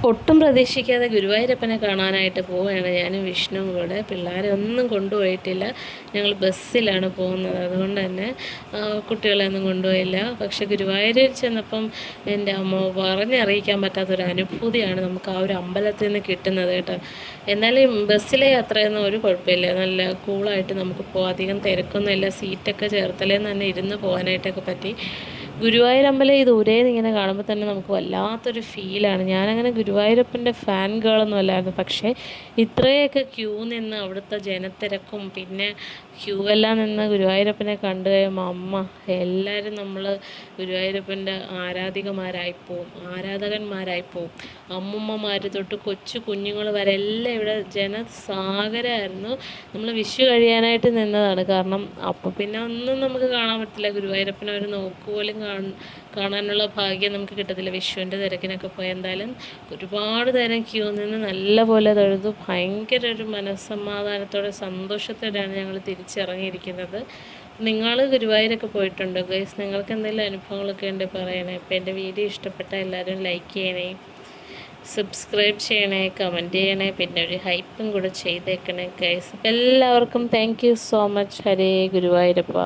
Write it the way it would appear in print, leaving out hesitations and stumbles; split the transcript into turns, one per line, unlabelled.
ഒട്ടും പ്രതീക്ഷിക്കാതെ ഗുരുവായൂരപ്പനെ കാണാനായിട്ട് പോവുകയാണ് ഞാനും വിഷ്ണുവും കൂടെ. പിള്ളേരെ ഒന്നും കൊണ്ടുപോയിട്ടില്ല. ഞങ്ങൾ ബസ്സിലാണ് പോകുന്നത്. അതുകൊണ്ട് തന്നെ കുട്ടികളെ ഒന്നും കൊണ്ടുപോയില്ല. പക്ഷേ ഗുരുവായൂരിൽ ചെന്നപ്പം എൻ്റെ അമ്മ പറഞ്ഞറിയിക്കാൻ പറ്റാത്തൊരു അനുഭൂതിയാണ് നമുക്ക് ആ ഒരു അമ്പലത്തിൽ നിന്ന് കിട്ടുന്നത് കേട്ടോ. എന്നാലും ബസ്സിലെ യാത്രയൊന്നും ഒരു കുഴപ്പമില്ല. നല്ല കൂളായിട്ട് നമുക്ക് പോകാം. അധികം തിരക്കൊന്നുമില്ല. സീറ്റൊക്കെ ചേർത്തലേന്ന് തന്നെ ഇരുന്ന് പോകാനായിട്ടൊക്കെ പറ്റി. ഗുരുവായൂർ അമ്പലം ഈ ദൂരെ നിന്ന് ഇങ്ങനെ കാണുമ്പോൾ തന്നെ നമുക്ക് വല്ലാത്തൊരു ഫീലാണ്. ഞാനങ്ങനെ ഗുരുവായൂരപ്പൻ്റെ ഫാൻ ഗേളൊന്നും അല്ലായിരുന്നു. പക്ഷേ ഇത്രയൊക്കെ ക്യൂ നിന്ന് അവിടുത്തെ ജനത്തിരക്കും പിന്നെ ക്യൂ എല്ലാം നിന്ന് ഗുരുവായൂരപ്പനെ കണ്ടു കഴിയുമ്പോൾ എല്ലാവരും നമ്മൾ ഗുരുവായൂരപ്പൻ്റെ ആരാധകന്മാരായിപ്പോവും. അമ്മുമ്മമാർ തൊട്ട് കൊച്ചു കുഞ്ഞുങ്ങൾ വരെ എല്ലാം ഇവിടെ ജനസാഗരമായിരുന്നു. നമ്മൾ വിഷു കഴിയാനായിട്ട് നിന്നതാണ്. കാരണം അപ്പോൾ പിന്നെ ഒന്നും നമുക്ക് കാണാൻ പറ്റില്ല. ഗുരുവായൂരപ്പനെ ഒരു നോക്കുപോലും കാണാനുള്ള ഭാഗ്യം നമുക്ക് കിട്ടത്തില്ല. വിഷുവിൻ്റെ തിരക്കിനൊക്കെ പോയി എന്തായാലും ഒരുപാട് നേരം ക്യൂ നിന്ന് നല്ല പോലെ തൊഴുതു. ഭയങ്കര ഒരു മനസ്സമാധാനത്തോടെ സന്തോഷത്തോടെയാണ് ഞങ്ങൾ തിരിച്ചിറങ്ങിയിരിക്കുന്നത്. നിങ്ങൾ ഗുരുവായൂരൊക്കെ പോയിട്ടുണ്ടോ ഗൈസ്? നിങ്ങൾക്ക് എന്തെങ്കിലും അനുഭവങ്ങളൊക്കെ ഉണ്ടെങ്കിൽ പറയണേ. അപ്പോൾ എൻ്റെ വീഡിയോ ഇഷ്ടപ്പെട്ടാൽ എല്ലാവരും ലൈക്ക് ചെയ്യണേ, സബ്സ്ക്രൈബ് ചെയ്യണേ, കമൻറ്റ് ചെയ്യണേ, പിന്നെ ഒരു ഹൈപ്പും കൂടെ ചെയ്തേക്കണേ ഗൈസ്. എല്ലാവർക്കും thank you so much. Hare Guruvayurappa.